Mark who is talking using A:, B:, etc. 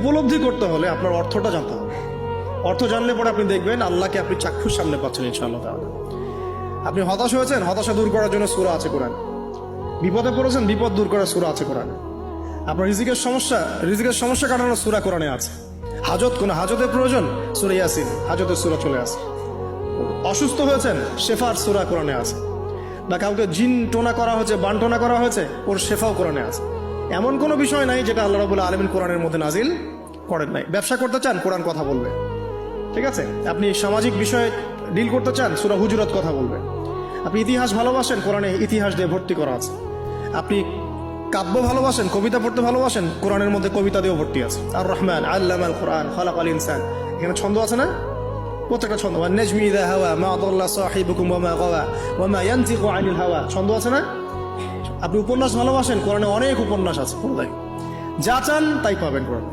A: উপলব্ধি করতে হলে আপনার অর্থটা জানতে হবে। অর্থ জানলে পরে আপনি দেখবেন আল্লাহকে আপনি চাক্ষুর সামনে পাচ্ছেন ইনশাআল্লাহ তাআলা। আপনি হতাশ হয়েছেন, হতাশা দূর করার জন্য সূরা আছে কোরআন। বিপদে পড়েছেন, বিপদ দূর করার সূরা আছে কোরআন। আপনার রিজিকের সমস্যা কাটানোর সূরা কোরআনে আছে। কোন হাজতের প্রয়োজন, সূরা ইয়াসিন হাজতের সূরা চলে আসে। অসুস্থ হয়েছেন, শেফার সূরা কোরআনে আছে। বা কাউকে জিন টোনা করা হয়েছে, বানটোনা করা হয়েছে, ওর শেফাও কোরআনে আছে। এমন কোনো বিষয় নাই যেটা আল্লাহ রাব্বুল আলামিন কোরআনের মধ্যে নাজিল করেন নাই। ব্যবসা করতে চান, কোরআন কথা বলবে, ঠিক আছে? আপনি সামাজিক বিষয়ে ডিল করতে চান, সূরা হুজুরাত কথা বলবে। আপনি ইতিহাস ভালোবাসেন, কোরআনে ইতিহাস দিয়ে ভর্তি করা আছে। আপনি কাব্য ভালোবাসেন, কবিতা পড়তে ভালোবাসেন, কোরআনের মধ্যে কবিতা দিয়েও ভর্তি আছে। আর রহমান আল্লামাল কোরআন খালাকাল ইনসান, এখানে ছন্দ আছে না? প্রত্যেকটা ছন্দ। ওয়ান নাজমি ইযা হাওয়া মা দাল্লা সাহিবুকুম ওয়া মা গাওয়া ওয়া মা ইয়ানতিকু আনিল হাওয়া, ছন্দ আছে না? আপনি উপন্যাস ভালোবাসেন, কোরআনে অনেক উপন্যাস আছে। যা চান তাই পাবেন কোরআনে।